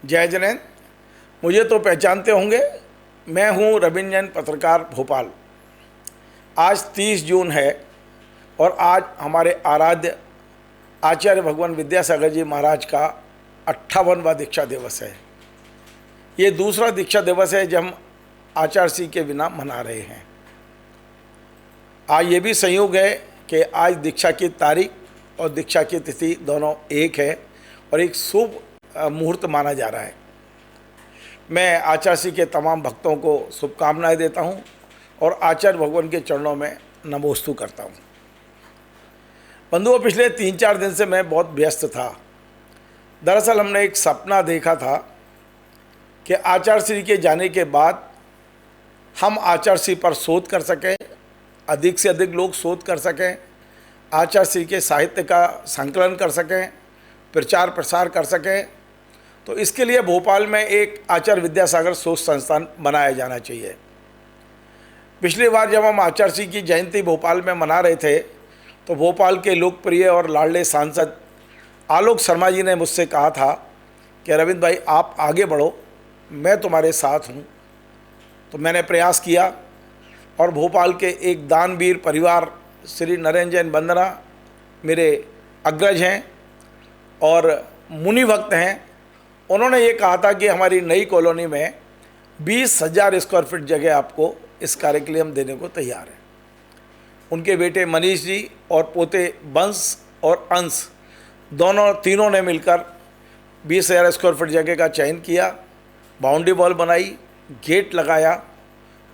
जय जैन। मुझे तो पहचानते होंगे, मैं हूं रविंद्र जैन, पत्रकार भोपाल। आज 30 जून है और आज हमारे आराध्य आचार्य भगवान विद्यासागर जी महाराज का 58वां दीक्षा दिवस है। ये दूसरा दीक्षा दिवस है जब हम आचार्य श्री के बिना मना रहे हैं। आज ये भी संयोग है कि आज दीक्षा की तारीख और दीक्षा की तिथि दोनों एक है और एक शुभ मुहूर्त माना जा रहा है। मैं आचार्य श्री के तमाम भक्तों को शुभकामनाएं देता हूं और आचार्य भगवान के चरणों में नमोस्तु करता हूं। बंधुओं, पिछले 3-4 दिन से मैं बहुत व्यस्त था। दरअसल हमने एक सपना देखा था कि आचार्य श्री के जाने के बाद हम आचार्य श्री पर शोध कर सकें, अधिक से अधिक लोग शोध कर सकें, आचार्य श्री के साहित्य का संकलन कर सकें, प्रचार प्रसार कर सकें। तो इसके लिए भोपाल में एक आचार्य विद्यासागर शोध संस्थान बनाया जाना चाहिए। पिछली बार जब हम आचार्य श्री की जयंती भोपाल में मना रहे थे तो भोपाल के लोकप्रिय और लाडले सांसद आलोक शर्मा जी ने मुझसे कहा था कि रविंद्र भाई, आप आगे बढ़ो, मैं तुम्हारे साथ हूँ। तो मैंने प्रयास किया और भोपाल के एक दानवीर परिवार श्री नरेंद्र जैन वंदना मेरे अग्रज हैं और मुनि भक्त हैं। उन्होंने ये कहा था कि हमारी नई कॉलोनी में 20,000 स्क्वायर फीट जगह आपको इस कार्य के लिए हम देने को तैयार हैं। उनके बेटे मनीष जी और पोते बंश और अंश तीनों ने मिलकर 20,000 स्क्वायर फीट जगह का चयन किया, बाउंड्री वॉल बनाई, गेट लगाया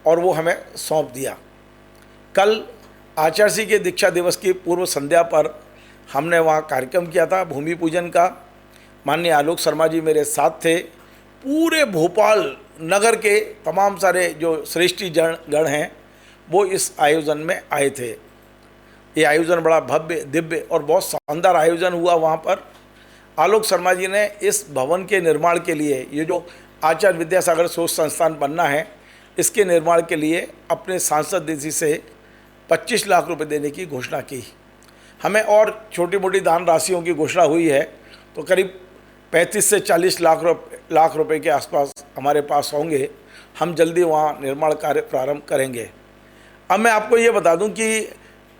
और वो हमें सौंप दिया। कल आचार्य श्री के दीक्षा दिवस की पूर्व संध्या पर हमने वहाँ कार्यक्रम किया था भूमि पूजन का। माननीय आलोक शर्मा जी मेरे साथ थे। पूरे भोपाल नगर के तमाम सारे जो श्रेष्ठी गण हैं वो इस आयोजन में आए थे। ये आयोजन बड़ा भव्य, दिव्य और बहुत शानदार आयोजन हुआ। वहाँ पर आलोक शर्मा जी ने इस भवन के निर्माण के लिए, ये जो आचार्य विद्यासागर शोध संस्थान बनना है, इसके निर्माण के लिए अपने सांसद निधि से 25 लाख रुपए देने की घोषणा की। हमें और छोटी मोटी दान राशियों की घोषणा हुई है, तो करीब 35 से 40 लाख रुपए के आसपास हमारे पास होंगे। हम जल्दी वहाँ निर्माण कार्य प्रारंभ करेंगे। अब मैं आपको ये बता दूं कि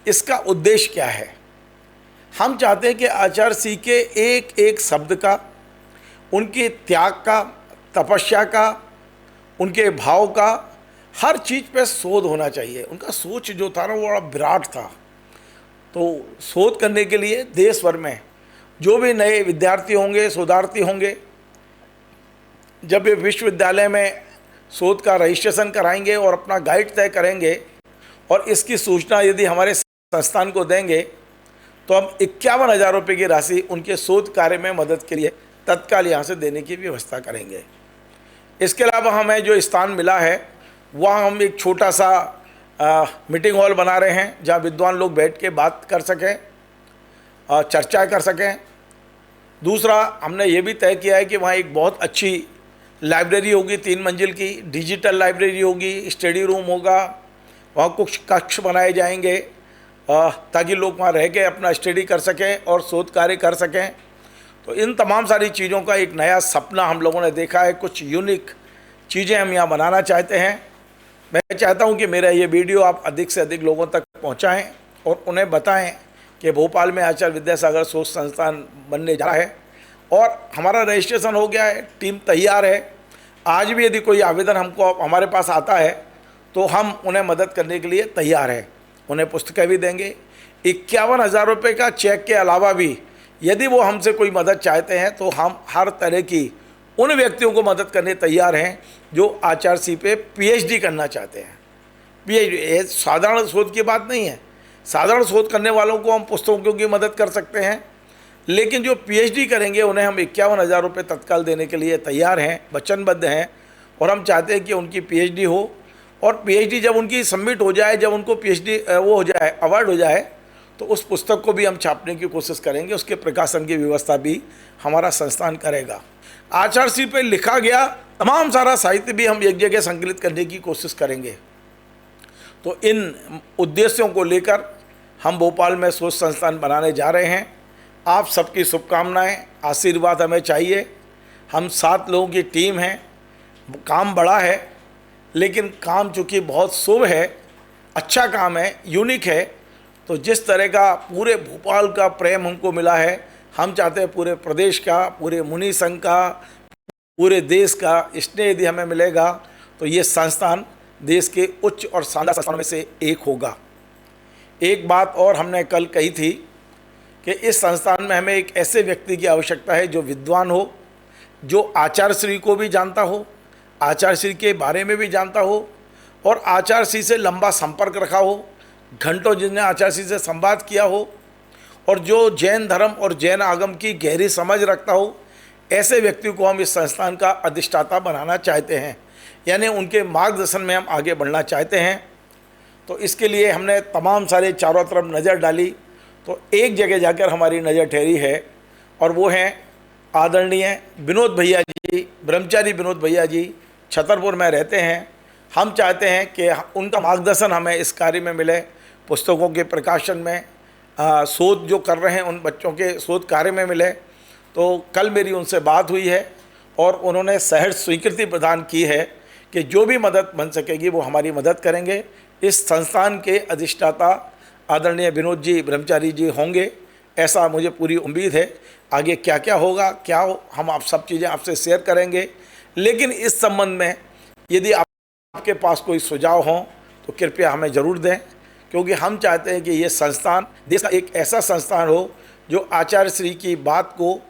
इसका उद्देश्य क्या है। हम चाहते हैं कि आचार्य श्री के एक एक शब्द का, उनके त्याग का, तपस्या का, उनके भाव का, हर चीज़ पे शोध होना चाहिए। उनका सोच जो था ना वो बड़ा विराट था। तो शोध करने के लिए देश भर में जो भी नए विद्यार्थी होंगे, शोधार्थी होंगे, जब वे विश्वविद्यालय में शोध का रजिस्ट्रेशन कराएंगे और अपना गाइड तय करेंगे और इसकी सूचना यदि हमारे संस्थान को देंगे तो हम 51,000 रुपये की राशि उनके शोध कार्य में मदद के लिए तत्काल यहाँ से देने की व्यवस्था करेंगे। इसके अलावा हमें जो स्थान मिला है वहाँ हम एक छोटा सा मीटिंग हॉल बना रहे हैं जहाँ विद्वान लोग बैठ के बात कर सकें, चर्चा कर सकें। दूसरा, हमने ये भी तय किया है कि वहाँ एक बहुत अच्छी लाइब्रेरी होगी, 3 मंजिल की डिजिटल लाइब्रेरी होगी, स्टडी रूम होगा, वहाँ कुछ कक्ष बनाए जाएंगे ताकि लोग वहाँ रह के अपना स्टडी कर सकें और शोध कार्य कर सकें। तो इन तमाम सारी चीज़ों का एक नया सपना हम लोगों ने देखा है। कुछ यूनिक चीज़ें हम यहाँ बनाना चाहते हैं। मैं चाहता हूँ कि मेरा ये वीडियो आप अधिक से अधिक लोगों तक पहुँचाएँ और उन्हें बताएँ कि भोपाल में आचार्य विद्यासागर शोध संस्थान बनने जा रहा है और हमारा रजिस्ट्रेशन हो गया है, टीम तैयार है। आज भी यदि कोई आवेदन हमको हमारे पास आता है तो हम उन्हें मदद करने के लिए तैयार हैं। उन्हें पुस्तकें भी देंगे। 51,000 रुपये का चेक के अलावा भी यदि वो हमसे कोई मदद चाहते हैं तो हम हर तरह की उन व्यक्तियों को मदद करने तैयार हैं जो आचार्य श्री पे PhD करना चाहते हैं। PhD साधारण शोध की बात नहीं है। साधारण शोध करने वालों को हम पुस्तकों की मदद कर सकते हैं, लेकिन जो PhD करेंगे उन्हें हम 51,000 रुपये तत्काल देने के लिए तैयार हैं, वचनबद्ध हैं। और हम चाहते हैं कि उनकी PhD हो और PhD जब उनकी सबमिट हो जाए, जब उनको PhD वो हो जाए, अवार्ड हो जाए, तो उस पुस्तक को भी हम छापने की कोशिश करेंगे। उसके प्रकाशन की व्यवस्था भी हमारा संस्थान करेगा। आचार्य श्री पर लिखा गया तमाम सारा साहित्य भी हम एक जगह संकलित करने की कोशिश करेंगे। तो इन उद्देश्यों को लेकर हम भोपाल में शोध संस्थान बनाने जा रहे हैं। आप सबकी शुभकामनाएं, आशीर्वाद हमें चाहिए। हम 7 लोगों की टीम है, काम बड़ा है, लेकिन काम चूँकि बहुत शुभ है, अच्छा काम है, यूनिक है, तो जिस तरह का पूरे भोपाल का प्रेम हमको मिला है, हम चाहते हैं पूरे प्रदेश का, पूरे मुनि संघ का, पूरे देश का स्नेह यदि हमें मिलेगा तो ये संस्थान देश के उच्च और शानदार संस्थानों में से एक होगा। एक बात और हमने कल कही थी कि इस संस्थान में हमें एक ऐसे व्यक्ति की आवश्यकता है जो विद्वान हो, जो आचार्य श्री को भी जानता हो, आचार्य श्री के बारे में भी जानता हो और आचार्य श्री से लंबा संपर्क रखा हो, घंटों जिसने आचार्य श्री से संवाद किया हो और जो जैन धर्म और जैन आगम की गहरी समझ रखता हो, ऐसे व्यक्ति को हम इस संस्थान का अधिष्ठाता बनाना चाहते हैं, यानी उनके मार्गदर्शन में हम आगे बढ़ना चाहते हैं। तो इसके लिए हमने तमाम सारे चारों तरफ नज़र डाली, तो एक जगह जाकर हमारी नज़र ठहरी है और वो हैं आदरणीय विनोद भैया जी, ब्रह्मचारी विनोद भैया जी, छतरपुर में रहते हैं। हम चाहते हैं कि उनका मार्गदर्शन हमें इस कार्य में मिले, पुस्तकों के प्रकाशन में, शोध जो कर रहे हैं उन बच्चों के शोध कार्य में मिले। तो कल मेरी उनसे बात हुई है और उन्होंने सहर्ष स्वीकृति प्रदान की है कि जो भी मदद बन सकेगी वो हमारी मदद करेंगे। इस संस्थान के अधिष्ठाता आदरणीय विनोद जी ब्रह्मचारी जी होंगे, ऐसा मुझे पूरी उम्मीद है। आगे क्या क्या होगा, हम आप सब चीज़ें आपसे शेयर करेंगे, लेकिन इस संबंध में यदि आपके पास कोई सुझाव हो तो कृपया हमें ज़रूर दें, क्योंकि हम चाहते हैं कि ये संस्थान देश का एक ऐसा संस्थान हो जो आचार्य श्री की बात को,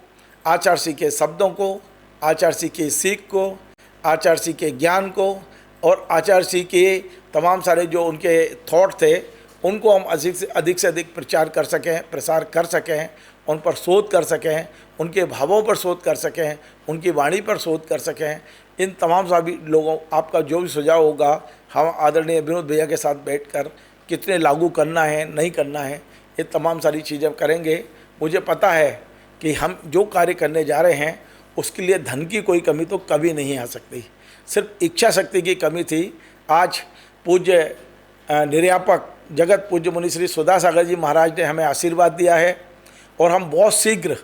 आचार्य श्री के शब्दों को, आचार्य श्री की सीख को, आचार्य श्री के ज्ञान को और आचार्य श्री के तमाम सारे जो उनके थॉट थे उनको हम अधिक से अधिक प्रचार कर सकें, प्रसार कर सकें, उन पर शोध कर सकें, उनके भावों पर शोध कर सकें, उनकी वाणी पर शोध कर सकें। इन तमाम सभी लोगों, आपका जो भी सुझाव होगा हम आदरणीय विनोद भैया के साथ बैठकर कितने लागू करना है, नहीं करना है, ये तमाम सारी चीज़ें करेंगे। मुझे पता है कि हम जो कार्य करने जा रहे हैं उसके लिए धन की कोई कमी तो कभी नहीं आ सकती, सिर्फ इच्छा शक्ति की कमी थी। आज पूज्य निर्यापक जगत पूज्य मुनि श्री सुधा सागर जी महाराज ने हमें आशीर्वाद दिया है और हम बहुत शीघ्र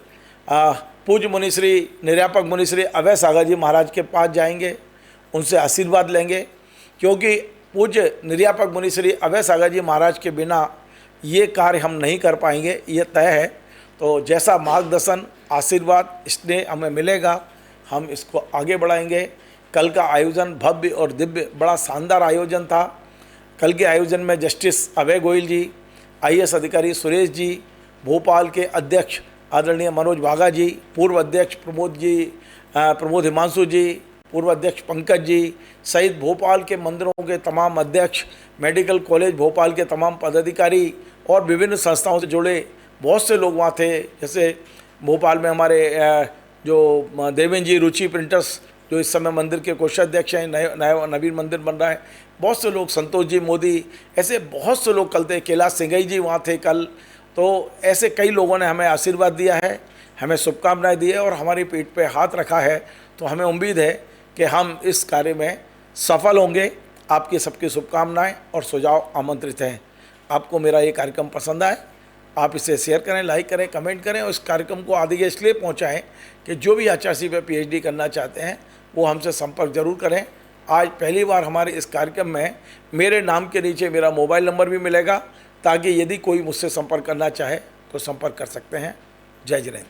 पूज्य मुनि श्री निर्यापक मुनि श्री अभय सागर जी महाराज के पास जाएंगे, उनसे आशीर्वाद लेंगे, क्योंकि पूज्य निर्यापक मुनि श्री अभय सागर जी महाराज के बिना ये कार्य हम नहीं कर पाएंगे, ये तय है। तो जैसा मार्गदर्शन, आशीर्वाद, स्नेह हमें मिलेगा, हम इसको आगे बढ़ाएंगे। कल का आयोजन भव्य और दिव्य, बड़ा शानदार आयोजन था। कल के आयोजन में जस्टिस अभय गोयल जी, IAS अधिकारी सुरेश जी, भोपाल के अध्यक्ष आदरणीय मनोज बाघा जी, पूर्व अध्यक्ष प्रमोद हिमांशु जी, पूर्व अध्यक्ष पंकज जी सहित भोपाल के मंदिरों के तमाम अध्यक्ष, मेडिकल कॉलेज भोपाल के तमाम पदाधिकारी और विभिन्न संस्थाओं से जुड़े बहुत से लोग वहाँ थे। जैसे भोपाल में हमारे जो देवेंद्र जी रुचि प्रिंटर्स जो इस समय मंदिर के कोषाध्यक्ष हैं, नया नवीन मंदिर बन रहा है, बहुत से लोग, संतोष जी मोदी, ऐसे बहुत से लोग कल थे, कैलाश सिंघई जी वहाँ थे कल। तो ऐसे कई लोगों ने हमें आशीर्वाद दिया है, हमें शुभकामनाएं दी है और हमारी पीठ पे हाथ रखा है। तो हमें उम्मीद है कि हम इस कार्य में सफल होंगे। आपकी सबकी शुभकामनाएं और सुझाव आमंत्रित हैं। आपको मेरा ये कार्यक्रम पसंद आए, आप इसे शेयर करें, लाइक करें, कमेंट करें और इस कार्यक्रम को आगे इसलिए पहुंचाएं कि जो भी आचार्य पे PhD करना चाहते हैं वो हमसे संपर्क जरूर करें। आज पहली बार हमारे इस कार्यक्रम में मेरे नाम के नीचे मेरा मोबाइल नंबर भी मिलेगा, ताकि यदि कोई मुझसे संपर्क करना चाहे तो संपर्क कर सकते हैं। जय जिनेंद्र।